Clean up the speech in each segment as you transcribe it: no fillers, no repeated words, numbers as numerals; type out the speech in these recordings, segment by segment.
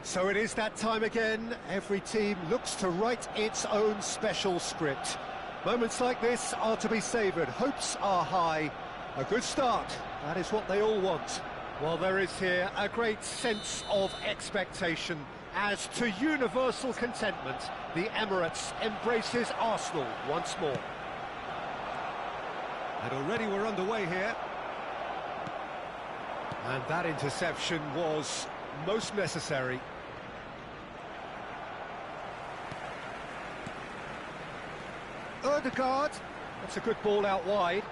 So it is that time again. Every team looks to write its own special script. Moments like this are to be savoured. Hopes are high. A good start, that is what they all want. Well, there is here a great sense of expectation. As to universal contentment, the Emirates embraces Arsenal once more. And already we're underway here. And that interception was most necessary. Ødegaard, that's a good ball out wide.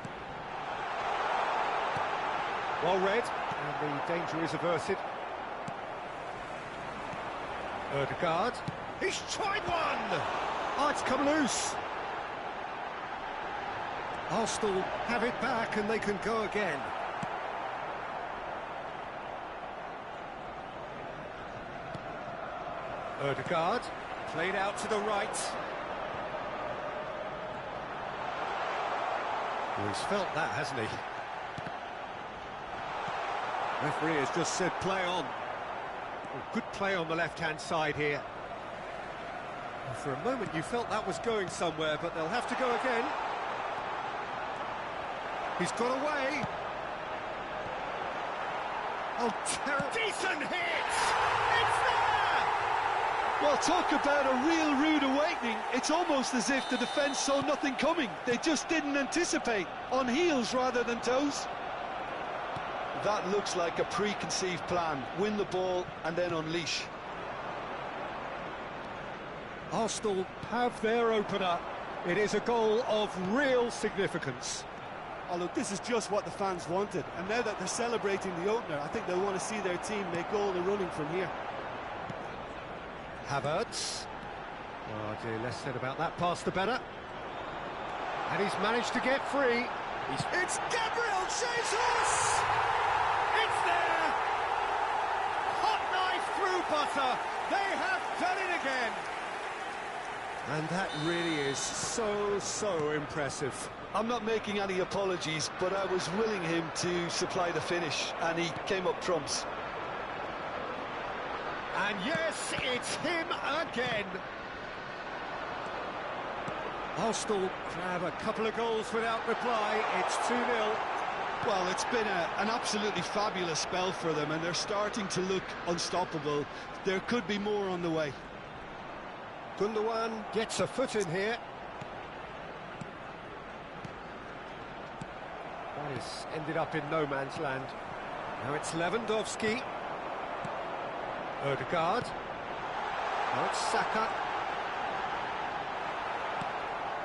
Well read, and the danger is averted. Ødegaard, he's tried one! Oh, it's come loose. Arsenal have it back and they can go again. Ødegaard, played out to the right. Well, he's felt that, hasn't he? Referee has just said play on. Well, good play on the left-hand side here. And for a moment you felt that was going somewhere, but they'll have to go again. He's got away. Oh, terrible. Decent hit! It's there! Well, talk about a real rude awakening. It's almost as if the defence saw nothing coming. They just didn't anticipate. On heels rather than toes. That looks like a preconceived plan. Win the ball and then unleash. Arsenal have their opener. It is a goal of real significance. Oh, look, this is just what the fans wanted. And now that they're celebrating the opener, I think they'll want to see their team make all the running from here. Havertz. Oh dear, less said about that pass the better. And he's managed to get free. It's Gabriel Jesus! It's there! Hot knife through butter. They have done it again. And that really is so impressive. I'm not making any apologies, but I was willing him to supply the finish, and he came up trumps. And yes, it's him again. Arsenal grab a couple of goals without reply. It's 2-0. Well, it's been an absolutely fabulous spell for them, and they're starting to look unstoppable. There could be more on the way. Gundogan gets a foot in here. That has ended up in no man's land. Now it's Lewandowski. Ødegaard. Now it's Saka.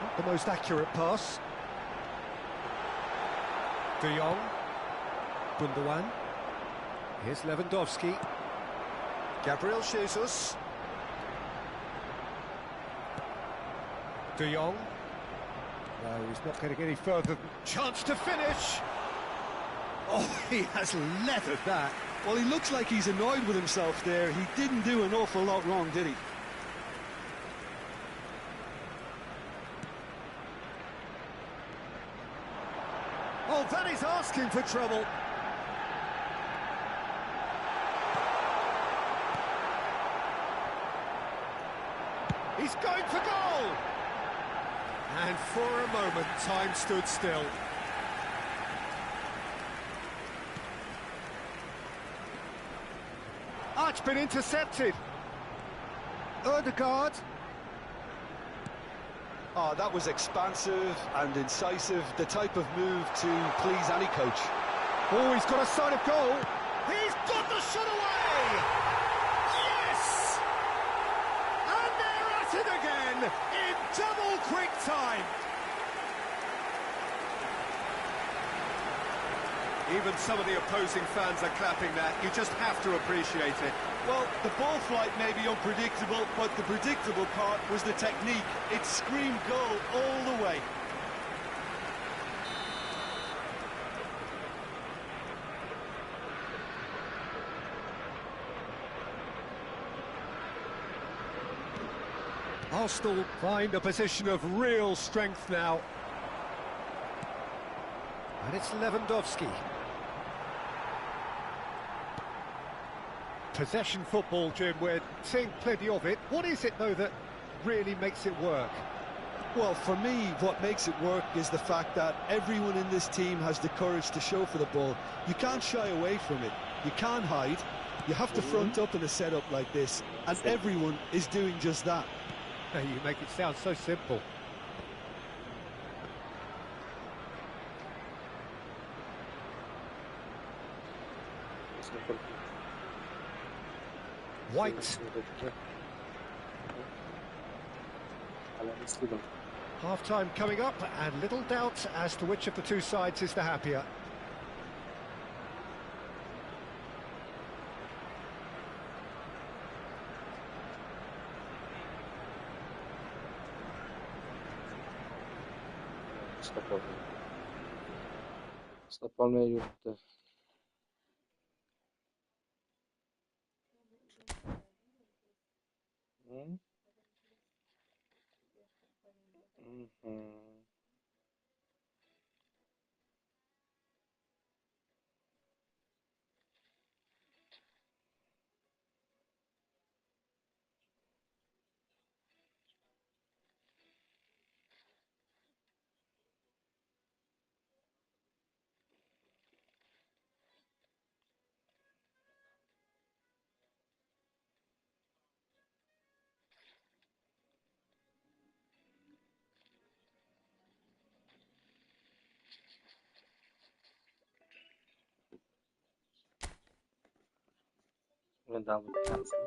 Not the most accurate pass. De Jong. Gundogan. Here's Lewandowski. Gabriel Jesus. De Jong. No, he's not going to get any further. Chance to finish. Oh, he has leathered that. Well, he looks like he's annoyed with himself there. He didn't do an awful lot wrong, did he? Oh, that is asking for trouble. He's going for goal. And for a moment, time stood still. Oh, it's been intercepted. Ødegaard. Oh, that was expansive and incisive, the type of move to please any coach. Oh, he's got a sight of goal. He's got the shot away! Yes! And they're at it again in double quick time. Even some of the opposing fans are clapping that. You just have to appreciate it. Well, the ball flight may be unpredictable, but the predictable part was the technique. It screamed goal all the way. Arsenal find a position of real strength now. And it's Lewandowski. Possession football, Jim, we're seeing plenty of it. What is it, though, that really makes it work? Well, for me, what makes it work is the fact that everyone in this team has the courage to show for the ball. You can't shy away from it. You can't hide. You have to front up in a setup like this, and everyone is doing just that. You make it sound so simple. White. Half-time coming up, and little doubt as to which of the two sides is the happier. Stopal में युद्ध double cancel.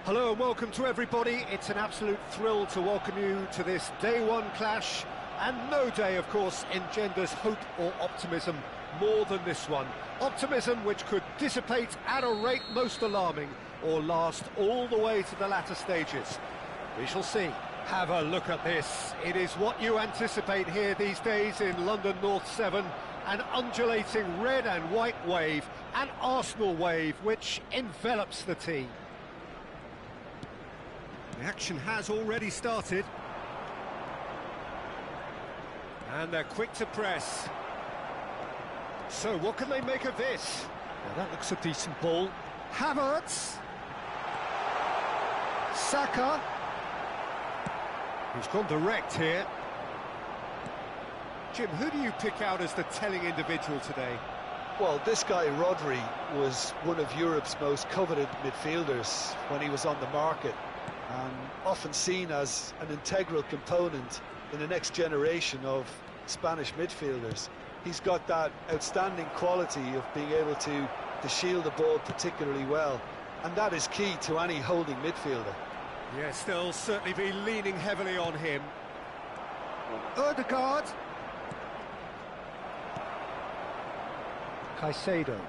Hello and welcome to everybody. It's an absolute thrill to welcome you to this day one clash, and no day, of course, engenders hope or optimism more than this one. Optimism which could dissipate at a rate most alarming or last all the way to the latter stages. We shall see. Have a look at this. It is what you anticipate here these days in London North 7. An undulating red and white wave, an Arsenal wave which envelops the team. The action has already started. And they're quick to press. So what can they make of this? Now that looks a decent ball. Havertz. Saka. He's gone direct here. Jim, who do you pick out as the telling individual today? Well, this guy, Rodri, was one of Europe's most coveted midfielders when he was on the market, and often seen as an integral component in the next generation of Spanish midfielders. He's got that outstanding quality of being able to shield the ball particularly well, and that is key to any holding midfielder. Yes, they'll certainly be leaning heavily on him. Ødegaard. Caicedo.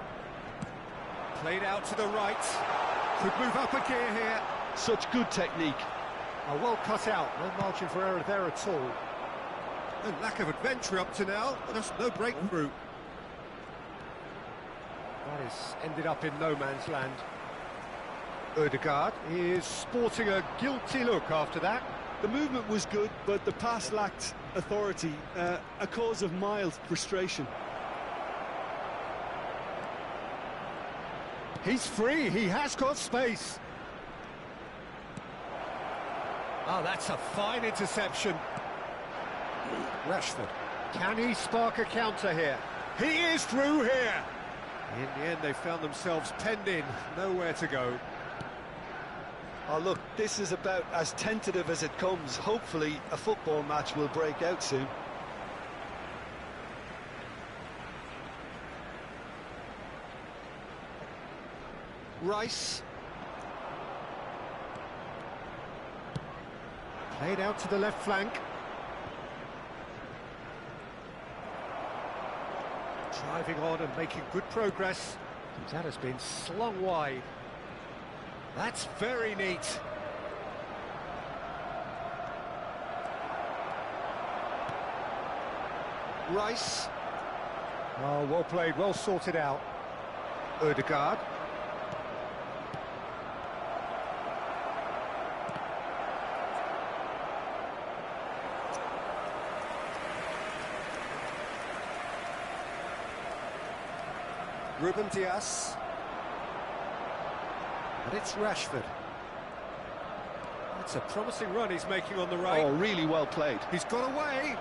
Played out to the right. Could move up a gear here. Such good technique. Well cut out, no margin for error there at all. No lack of adventure up to now, just no breakthrough. That has ended up in no man's land. Ødegaard is sporting a guilty look after that. The movement was good, but the pass lacked authority, a cause of mild frustration. He's free, he has got space. Oh, that's a fine interception. Rashford, can he spark a counter here? He is through here. In the end, they found themselves penned in, nowhere to go. Oh, look, this is about as tentative as it comes. Hopefully, a football match will break out soon. Rice. Played out to the left flank. Driving on and making good progress. That has been slung wide. That's very neat. Rice. Oh, well played, well sorted out. Ødegaard. Ruben Dias. And it's Rashford. That's a promising run he's making on the right. Oh, really well played. He's got away.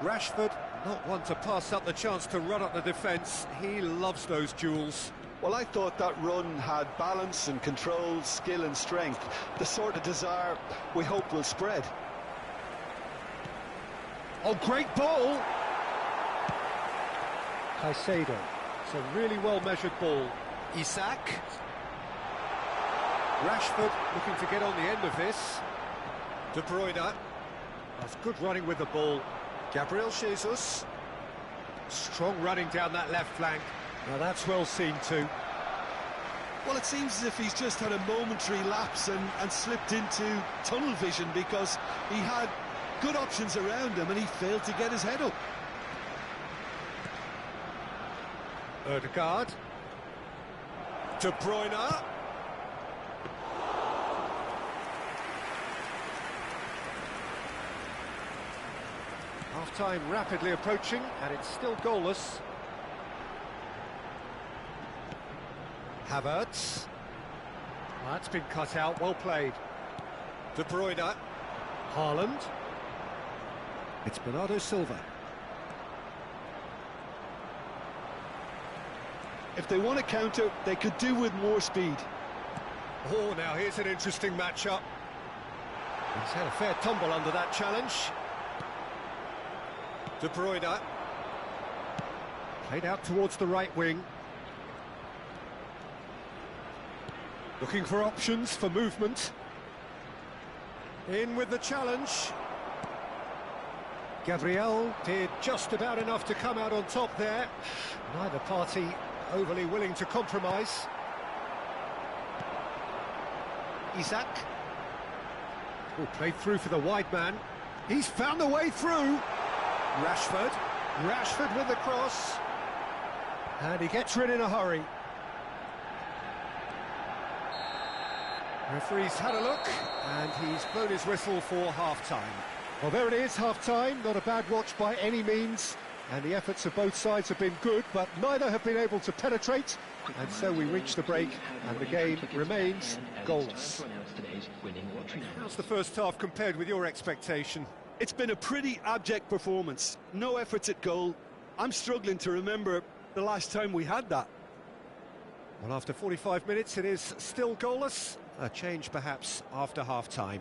Rashford, not one to pass up the chance to run up the defence. He loves those duels. Well, I thought that run had balance and control, skill and strength. The sort of desire we hope will spread. Oh, great ball! Caicedo. It's a really well-measured ball. Isak. Rashford looking to get on the end of this. De Bruyne. That's good running with the ball. Gabriel Jesus. Strong running down that left flank. Now that's well seen too. Well, it seems as if he's just had a momentary lapse and slipped into tunnel vision, because he had good options around him and he failed to get his head up. Ødegaard. De Bruyne. Half-time rapidly approaching, and it's still goalless. Havertz. That's been cut out, well played. De Bruyne. Haaland. It's Bernardo Silva. If they want to counter, they could do with more speed. Oh, now here's an interesting matchup. He's had a fair tumble under that challenge. De Bruyne. Played out towards the right wing. Looking for options for movement. In with the challenge. Gabriel did just about enough to come out on top there. Neither party overly willing to compromise. Isak. Oh, played through for the wide man. He's found a way through. Rashford. Rashford with the cross. And he gets rid in a hurry. Referee's had a look, and he's blown his whistle for half-time. Well, there it is, half-time. Not a bad watch by any means. And the efforts of both sides have been good, but neither have been able to penetrate. And so we reach the break, and the game remains goalless. How's the first half compared with your expectation? It's been a pretty abject performance. No efforts at goal. I'm struggling to remember the last time we had that. Well, after 45 minutes, it is still goalless. A change, perhaps, after half-time.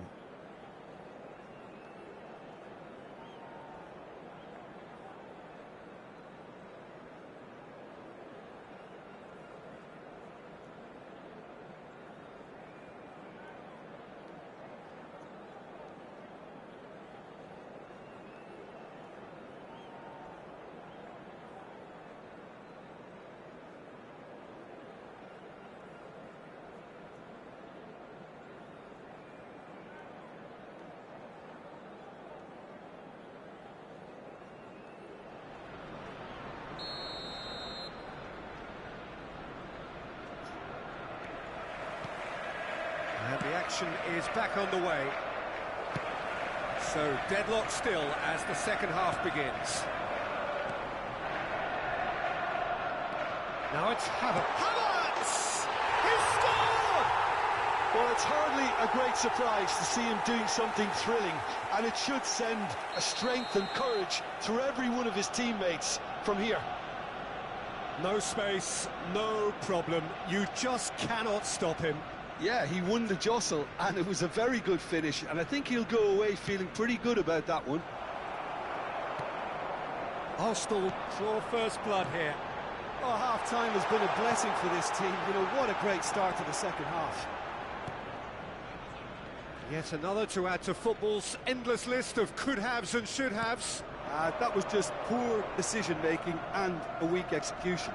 And the action is back on the way. So deadlock still as the second half begins. Now it's Havertz! He scored! Well, it's hardly a great surprise to see him doing something thrilling, and it should send a strength and courage through every one of his teammates from here. No space, no problem. You just cannot stop him. Yeah, he won the jostle, and it was a very good finish, and I think he'll go away feeling pretty good about that one. Arsenal draw first blood here. Oh, half-time has been a blessing for this team. You know, what a great start to the second half. Yet another to add to football's endless list of could-haves and should-haves. That was just poor decision-making and a weak execution.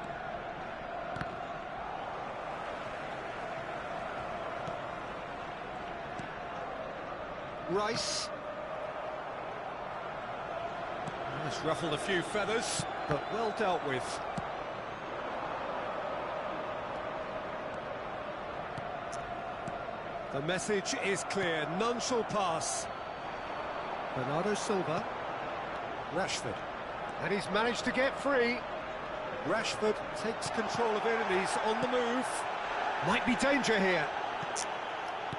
Rice. Has ruffled a few feathers, but well dealt with. The message is clear, none shall pass. Bernardo Silva. Rashford. And he's managed to get free. Rashford takes control of it and he's on the move. Might be danger here.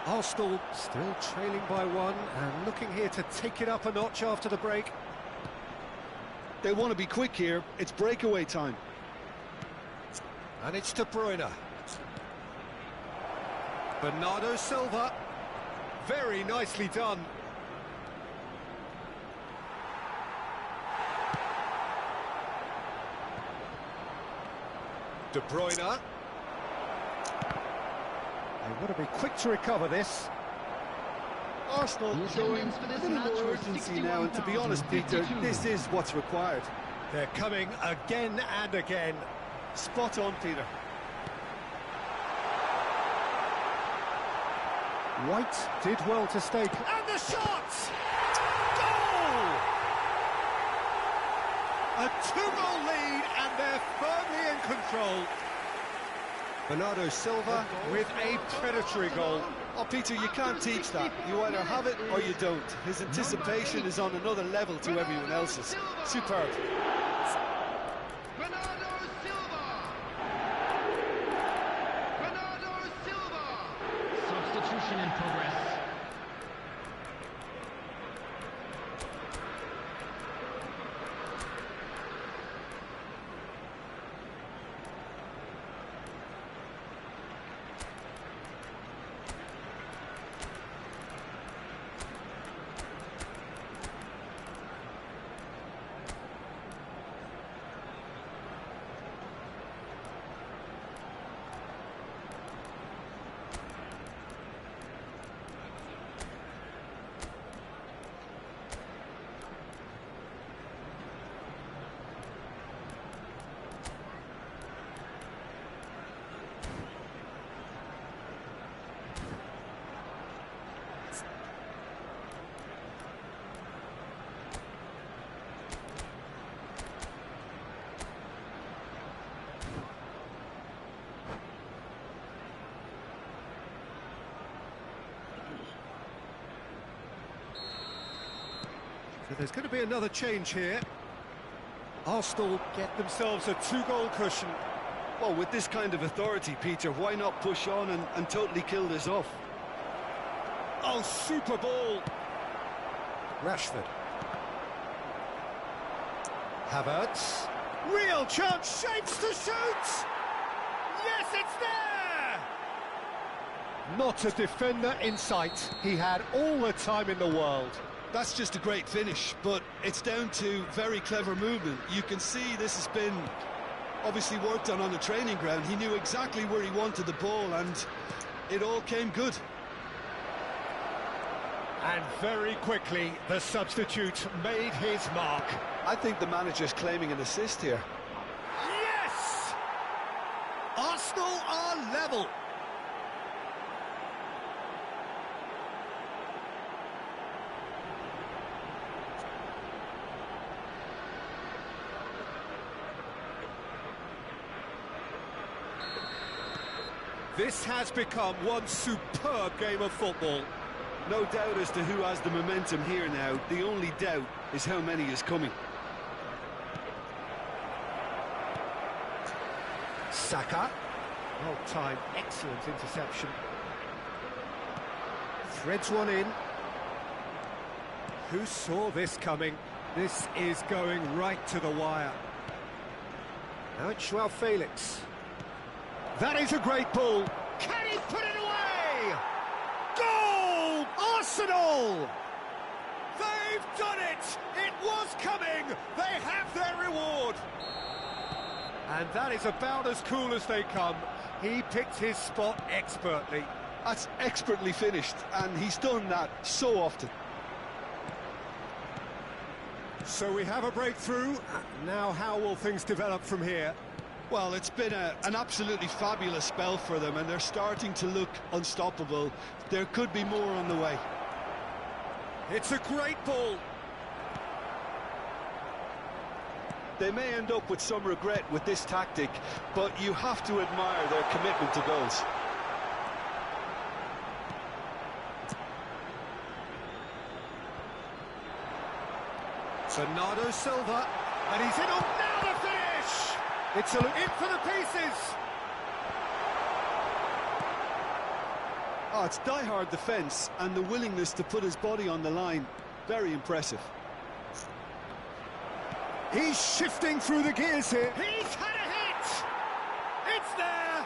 Arsenal still trailing by one and looking here to take it up a notch after the break. They want to be quick here. It's breakaway time. And it's De Bruyne. Bernardo Silva. Very nicely done. De Bruyne. They want to be quick to recover this. Arsenal showing a little more urgency now, and to be honest, Peter, this is what's required. They're coming again and again. Spot on, Peter. White did well to stay. And the shot! Goal! A 2-goal lead, and they're firmly in control. Bernardo Silva with a predatory goal. Oh, Peter, you can't teach that. You either have it or you don't. His anticipation is on another level to everyone else's. Superb. Bernardo Silva! Bernardo Silva! Substitution in progress. But there's going to be another change here. Arsenal get themselves a two-goal cushion. Well, with this kind of authority, Peter, why not push on and totally kill this off? Oh, super ball. Rashford. Havertz. Real chance, shapes to shoot! Yes, it's there! Not a defender in sight. He had all the time in the world. That's just a great finish, but it's down to very clever movement. You can see this has been obviously worked on the training ground. He knew exactly where he wanted the ball, and it all came good. And very quickly, the substitute made his mark. I think the manager's claiming an assist here. Yes! Arsenal are level. This has become one superb game of football. No doubt as to who has the momentum here now. The only doubt is how many is coming. Saka. Well timed, excellent interception. Threads one in. Who saw this coming? This is going right to the wire. Now it's Joao Felix. That is a great ball. Can he put it away? Goal! Arsenal! They've done it! It was coming! They have their reward! And that is about as cool as they come. He picked his spot expertly. That's expertly finished, and he's done that so often. So we have a breakthrough. Now how will things develop from here? Well, it's been an absolutely fabulous spell for them, and they're starting to look unstoppable. There could be more on the way. It's a great ball. They may end up with some regret with this tactic, but you have to admire their commitment to goals. Bernardo Silva, and he's in on now the finish! It's in for the pieces! Oh, it's die-hard defence, and the willingness to put his body on the line. Very impressive. He's shifting through the gears here. He's had a hit! It's there!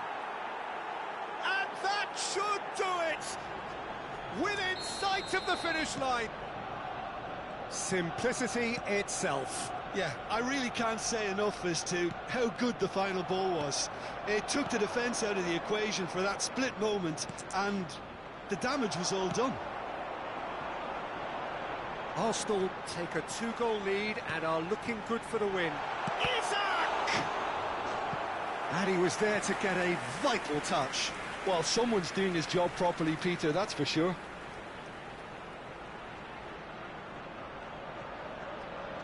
And that should do it! Within sight of the finish line. Simplicity itself. Yeah, I really can't say enough as to how good the final ball was. It took the defence out of the equation for that split moment, and the damage was all done. Arsenal take a two-goal lead and are looking good for the win. Isak! And he was there to get a vital touch. Well, someone's doing his job properly, Peter, that's for sure.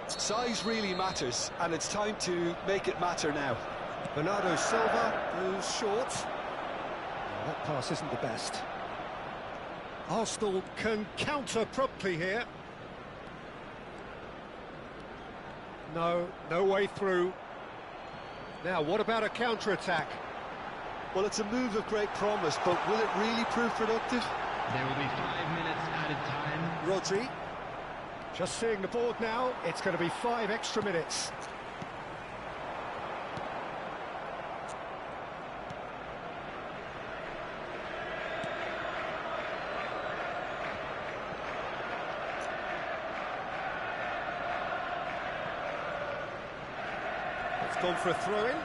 Size really matters, and it's time to make it matter now. Bernardo Silva goes short. Oh, that pass isn't the best. Arsenal can counter promptly here. No way through. Now, what about a counter-attack? Well, it's a move of great promise, but will it really prove productive? There will be 5 minutes added time. Rodri. Just seeing the board now, it's going to be 5 extra minutes. It's gone for a throw-in.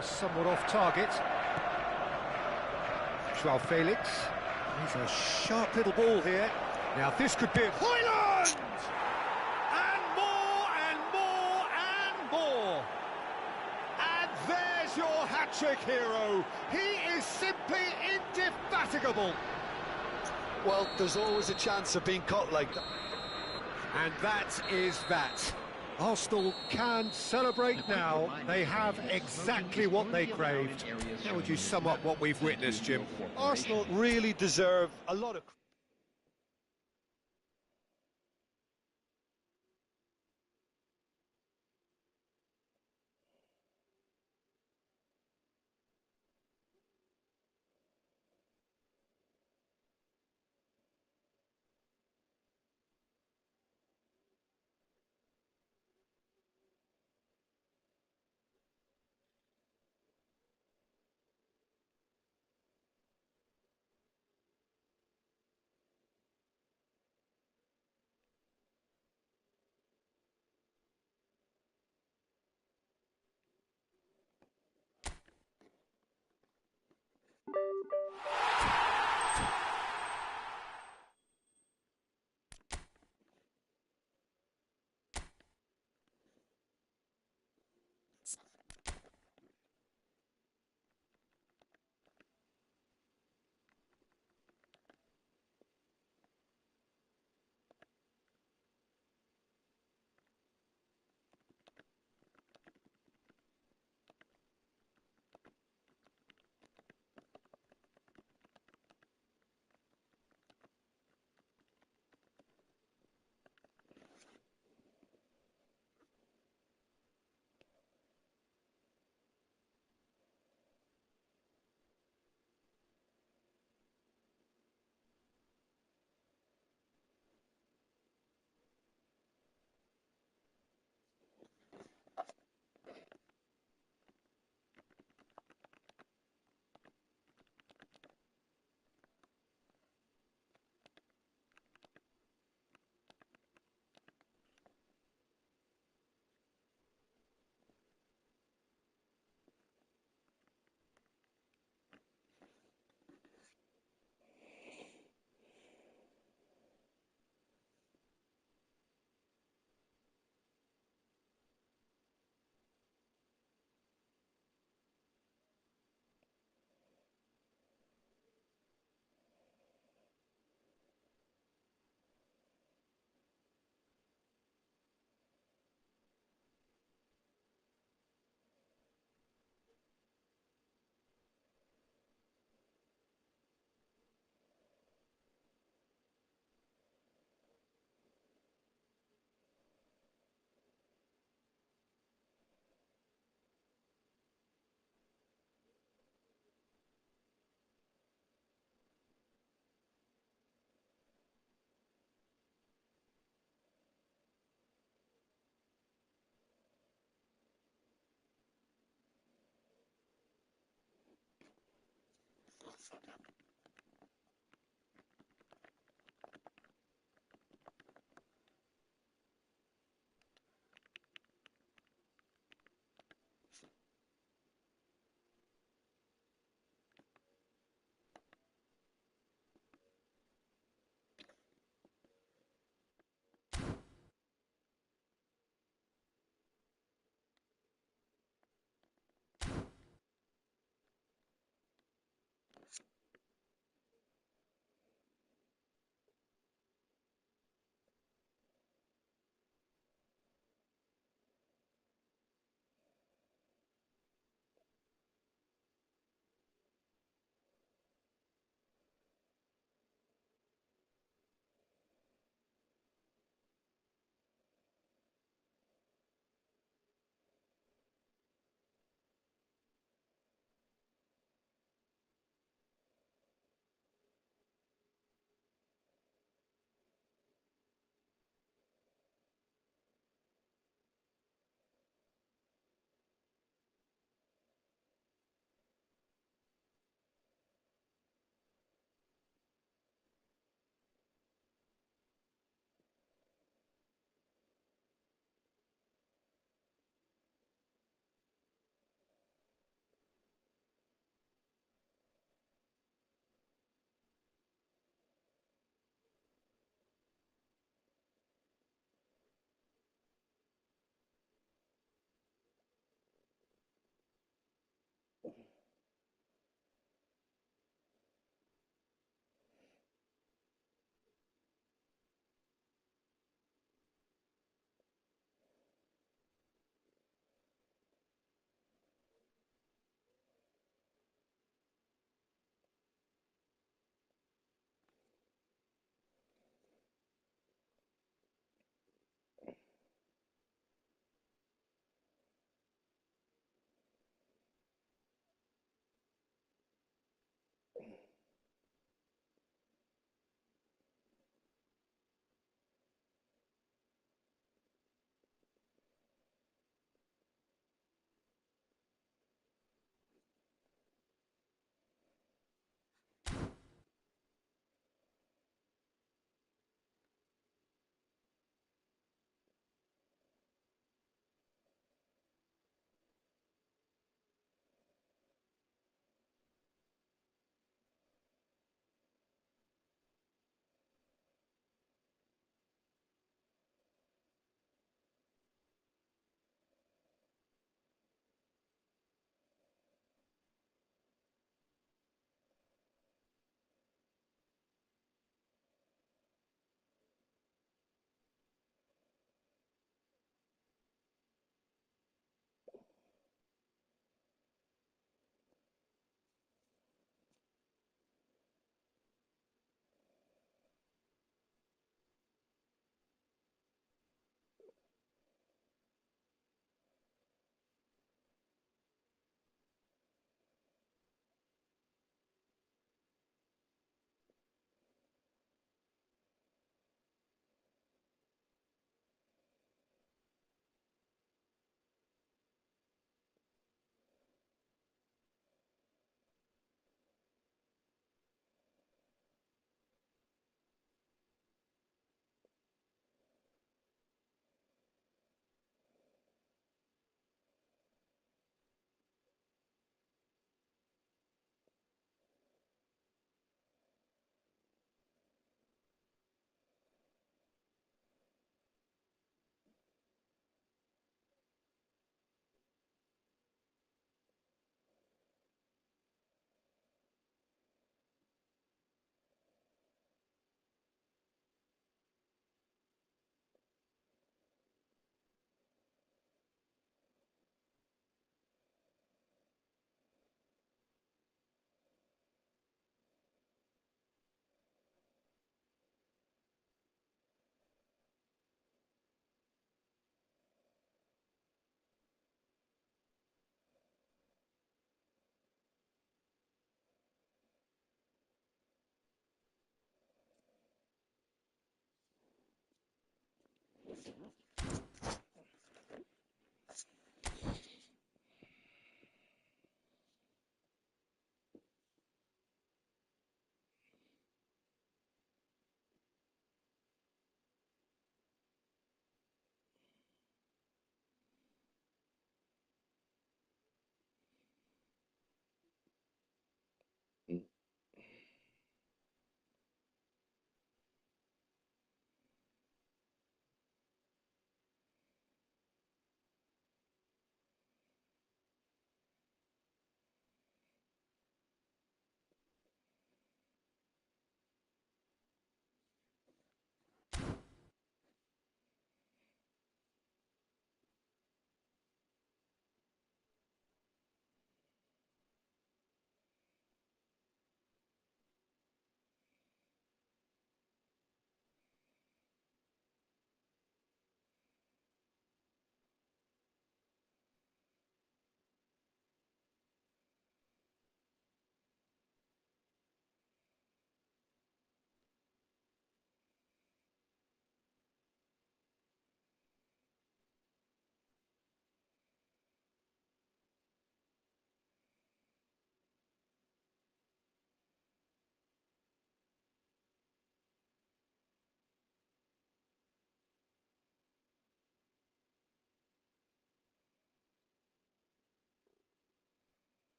Somewhat off target. Joao Felix. He's a sharp little ball here. Now this could be it. Højlund! And more and more and more. And there's your hat-trick. hat-trick hero. He is simply indefatigable. Well, there's always a chance of being caught like that. And that is that. Arsenal can celebrate now. They have exactly what they craved. How would you sum up what we've witnessed, Jim? Arsenal really deserve a lot of...